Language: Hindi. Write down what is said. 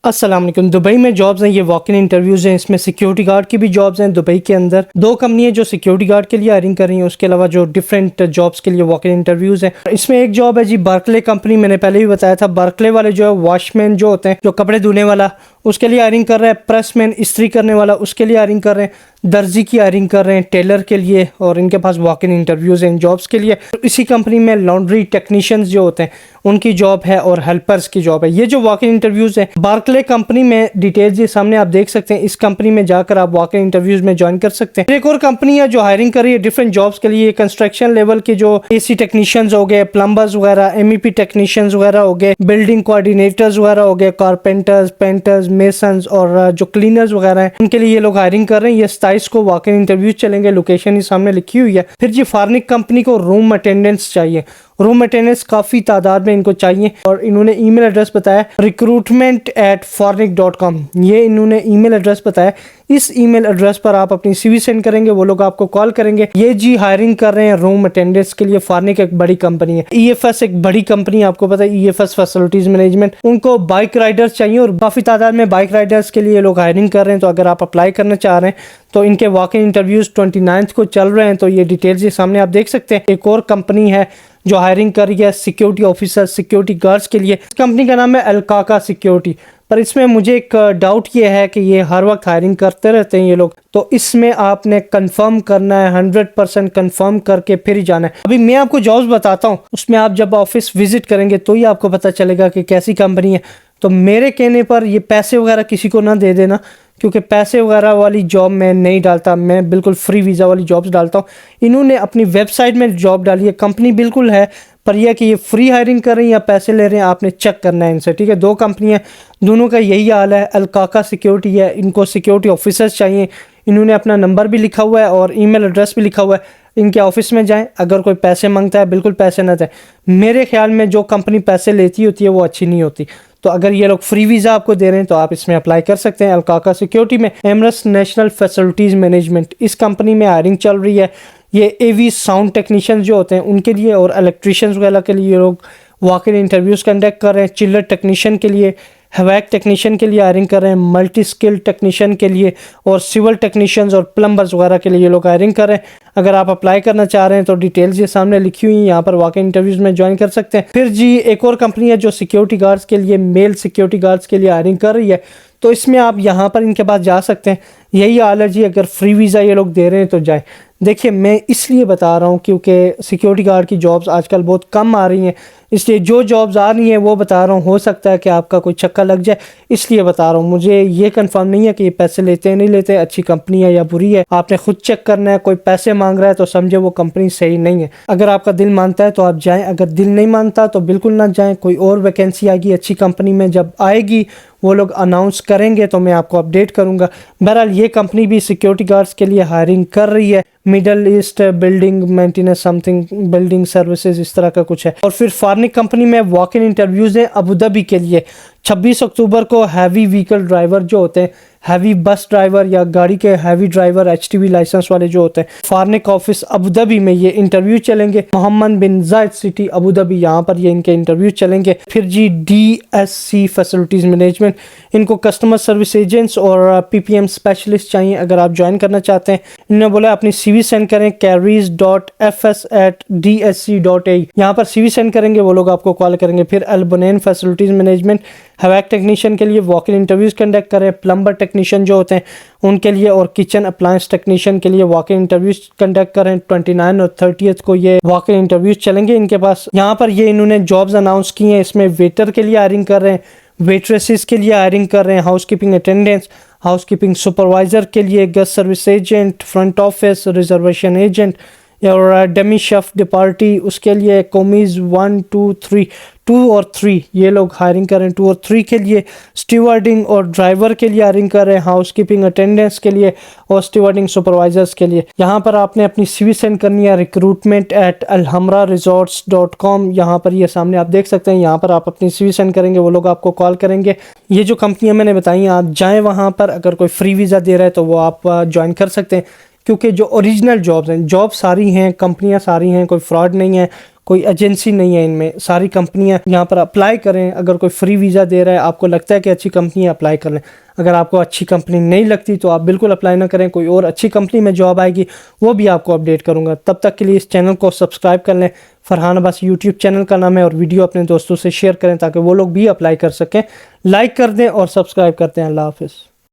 अस्सलाम वालेकुम। दुबई में जॉब्स हैं, ये वॉक इन इंटरव्यूज़ हैं। इसमें सिक्योरिटी गार्ड की भी जॉब्स हैं। दुबई के अंदर दो कंपनियां जो सिक्योरिटी गार्ड के लिए हायरिंग कर रही हैं, उसके अलावा जो डिफरेंट जॉब्स के लिए वॉक इन इंटरव्यूज़ हैं। इसमें एक जॉब है जी बर्कले कंपनी, मैंने पहले भी बताया था। बर्कले वाले जो है वॉशमैन जो होते हैं, जो कपड़े धोने वाला, उसके लिए हायरिंग कर रहे हैं। प्रेसमैन इस्त्री करने वाला, उसके लिए हायरिंग कर रहे हैं। दर्जी की हायरिंग कर रहे हैं, टेलर के लिए, और इनके पास वॉक इन इंटरव्यूज़ हैं इन जॉब्स के लिए। इसी कंपनी में लॉन्ड्री टेक्नीशियंस जो होते हैं उनकी जॉब है, और हेल्पर्स की जॉब है। ये जो वॉक इन इंटरव्यूज़ हैं बार्कले कंपनी में, डिटेल्स ये सामने आप देख सकते हैं। इस कंपनी में जाकर आप वॉक इन इंटरव्यूज़ में ज्वाइन कर सकते हैं। एक और कंपनी है जो हायरिंग कर रही है डिफरेंट जॉब्स के लिए। कंस्ट्रक्शन लेवल के जो एसी टेक्नीशियंस हो गए, प्लम्बर्स वगैरह, एमईपी टेक्नीशियंस वगैरह हो गए, बिल्डिंग कोऑर्डिनेटर्स वगैरह हो गए, कारपेंटर्स, पेंटर्स, मेसन्स और जो क्लीनर्स वगैरह हैं, उनके लिए ये लोग हायरिंग कर रहे हैं। ये 27 को वॉक इन इंटरव्यूज चलेंगे। लोकेशन ही सामने लिखी हुई है। फिर जी फार्निक कंपनी को रूम अटेंडेंस चाहिए। रूम अटेंडेंस काफ़ी तादाद में इनको चाहिए, और इन्होंने ईमेल एड्रेस बताया recruitment@fornic.com। ये इन्होंने ईमेल एड्रेस बताया। इस ईमेल एड्रेस पर आप अपनी सीवी सेंड करेंगे, वो लोग आपको कॉल करेंगे। ये जी हायरिंग कर रहे हैं रूम अटेंडेंस के लिए। फार्निक एक बड़ी कंपनी है। ईएफएस एक बड़ी कंपनी है, आपको पता है, ईएफएस फैसिलिटीज मैनेजमेंट। उनको बाइक राइडर्स चाहिए, और काफ़ी तादाद में बाइक राइडर्स के लिए लोग हायरिंग कर रहे हैं। तो अगर आप अप्लाई करना चाह रहे हैं तो इनके वॉक इन इंटरव्यूज 29 को चल रहे हैं। तो ये डिटेल्स ये सामने आप देख सकते हैं। एक और कंपनी है जो हायरिंग कर रही है सिक्योरिटी ऑफिसर, सिक्योरिटी गार्ड्स के लिए। इस कंपनी का नाम है अलकाका सिक्योरिटी। पर इसमें मुझे एक डाउट ये है कि ये हर वक्त हायरिंग करते रहते हैं ये लोग। तो इसमें आपने कंफर्म करना है, 100% कंफर्म करके फिर ही जाना है। अभी मैं आपको जॉब्स बताता हूँ, उसमें आप जब ऑफिस विजिट करेंगे तो ही आपको पता चलेगा कि कैसी कंपनी है। तो मेरे कहने पर ये पैसे वगैरह किसी को ना दे देना, क्योंकि पैसे वगैरह वाली जॉब मैं नहीं डालता। मैं बिल्कुल फ्री वीज़ा वाली जॉब्स डालता हूँ। इन्होंने अपनी वेबसाइट में जॉब डाली है, कंपनी बिल्कुल है, पर यह कि ये फ्री हायरिंग कर रहे हैं या पैसे ले रहे हैं, आपने चेक करना है इनसे, ठीक है। दो कंपनियाँ, दोनों का यही हाल है। अलकाका सिक्योरिटी है, इनको सिक्योरिटी ऑफिसर्स चाहिए। इन्होंने अपना नंबर भी लिखा हुआ है और ईमेल एड्रेस भी लिखा हुआ है। इनके ऑफिस में जाएं। अगर कोई पैसे मांगता है, बिल्कुल पैसे ना दें। मेरे ख्याल में जो कंपनी पैसे लेती होती है वो अच्छी नहीं होती। तो अगर ये लोग फ्री वीज़ा आपको दे रहे हैं तो आप इसमें अप्लाई कर सकते हैं। अलकाका सिक्योरिटी में एमरस नेशनल फैसिलिटीज़ मैनेजमेंट, इस कंपनी में हायरिंग चल रही है। ये एवी साउंड टेक्नीशियंस जो होते हैं उनके लिए, और इलेक्ट्रीशियंस वगैरह के लिए ये लोग वॉक इन इंटरव्यूज़ कंडक्ट कर रहे हैं। चिल्लर टेक्नीशियन के लिए, हवैक टेक्नीशियन के लिए हायरिंग कर रहे हैं। मल्टी स्किल टेक्नीशियन के लिए, और सिविल टेक्नीशियंस और प्लम्बर्स वगैरह के लिए ये लोग हायरिंग कर रहे हैं। अगर आप अप्लाई करना चाह रहे हैं तो डिटेल्स ये सामने लिखी हुई हैं, यहाँ पर वॉक इन इंटरव्यूज़ में ज्वाइन कर सकते हैं। फिर जी एक और कंपनी है जो सिक्योरिटी गार्ड्स के लिए, मेल सिक्योरिटी गार्ड्स के लिए हायरिंग कर रही है। तो इसमें आप यहाँ पर इनके पास जा सकते हैं। यही हाल है जी, अगर फ्री वीज़ा ये लोग दे रहे हैं तो जाए। देखिए, मैं इसलिए बता रहा हूँ क्योंकि सिक्योरिटी गार्ड की जॉब्स आजकल बहुत कम आ रही हैं, इसलिए जो जॉब्स आ रही हैं वो बता रहा हूँ। हो सकता है कि आपका कोई चक्कर लग जाए, इसलिए बता रहा हूँ। मुझे ये कंफर्म नहीं है कि ये पैसे लेते हैं नहीं लेते, अच्छी कंपनी है या बुरी है, आपने खुद चेक करना है। कोई पैसे मांग रहा है तो समझे वो कंपनी सही नहीं है। अगर आपका दिल मानता है तो आप जाएँ, अगर दिल नहीं मानता तो बिल्कुल ना जाएँ। कोई और वैकेंसी आएगी अच्छी कंपनी में, जब आएगी वो लोग अनाउंस करेंगे तो मैं आपको अपडेट करूंगा। बहरहाल ये कंपनी भी सिक्योरिटी गार्ड्स के लिए हायरिंग कर रही है। Middle east building maintenance something building services, इस तरह का कुछ है। और फिर फार्निक कंपनी में वॉक इन इंटरव्यूज़ हैं अबू धाबी के लिए। 26 अक्टूबर को हैवी व्हीकल ड्राइवर जो होते हैं, हैवी बस ड्राइवर या गाड़ी के हैवी ड्राइवर, एचटीवी लाइसेंस वाले जो होते हैं, फार्निक ऑफिस अबू धाबी में ये इंटरव्यू चलेंगे। मोहम्मद बिन जायद सिटी अबू धाबी, यहाँ पर ये इनके इंटरव्यू चलेंगे। फिर जी डीएससी फैसिलिटीज़ मैनेजमेंट, इनको कस्टमर सर्विस एजेंट्स और पीपीएम स्पेशलिस्ट चाहिए। अगर आप ज्वाइन करना चाहते हैं, इन्होंने बोला अपनी सीवी सेंड करें careers.fs@dsc.ae। यहाँ पर सीवी सेंड करेंगे, वो लोग आपको कॉल करेंगे। फिर अल्बनेन फैसिलिटीज़ मैनेजमेंट, हवैक टेक्नीशियन के लिए वॉक इन इंटरव्यूज़ कंडक्ट करें। प्लम्बर टेक्नीशियन जो होते हैं उनके लिए, और किचन अप्लायंस टेक्नीशियन के लिए वॉक इन इंटरव्यूज़ कंडक्ट करें। 29 और 30 को ये वॉक इन इंटरव्यूज़ चलेंगे इनके पास। यहाँ पर ये इन्होंने जॉब्स अनाउंस की हैं। इसमें वेटर के लिए हायरिंग कर रहे हैं, वेट्रेसेस के लिए हायरिंग कर रहे हैं, हाउसकीपिंग अटेंडेंट्स, हाउसकीपिंग सुपरवाइज़र के लिए, guest service agent, front office, reservation agent और डेमी शेफ डी पार्टी, उसके लिए कोमीज़ 1 2 3 2 और 3 ये लोग हायरिंग कर रहे हैं। 2 और 3 के लिए स्टीवर्डिंग और ड्राइवर के लिए हायरिंग कर रहे हैं, हाउसकीपिंग अटेंडेंट्स के लिए और स्टीवर्डिंग सुपरवाइजर्स के लिए। यहाँ पर आपने अपनी सीवी सेंड करनी है recruitment@alhamraresorts.com। यहाँ पर ये सामने आप देख सकते हैं, यहाँ पर आप अपनी सीवी सेंड करेंगे, वो लोग आपको कॉल करेंगे। ये जो कंपनियाँ मैंने बताई आप जाएँ वहाँ पर। अगर कोई फ्री वीज़ा दे रहा है तो वो आप ज्वाइन कर सकते हैं, क्योंकि जो ओरिजिनल जॉब्स हैं, जॉब सारी हैं, कंपनियां सारी हैं, कोई फ्रॉड नहीं है, कोई एजेंसी नहीं है इनमें, सारी कंपनियां यहाँ पर अप्लाई करें। अगर कोई फ्री वीज़ा दे रहा है, आपको लगता है कि अच्छी कंपनी है, अप्लाई कर लें। अगर आपको अच्छी कंपनी नहीं लगती तो आप बिल्कुल अप्लाई ना करें। कोई और अच्छी कंपनी में जॉब आएगी वो भी आपको अपडेट करूँगा। तब तक के लिए इस चैनल को सब्सक्राइब कर लें। फरहान अब्बास यूट्यूब चैनल का नाम है, और वीडियो अपने दोस्तों से शेयर करें ताकि वो लोग भी अप्लाई कर सकें। लाइक कर दें और सब्सक्राइब करते हैं। अल्लाह हाफिज़।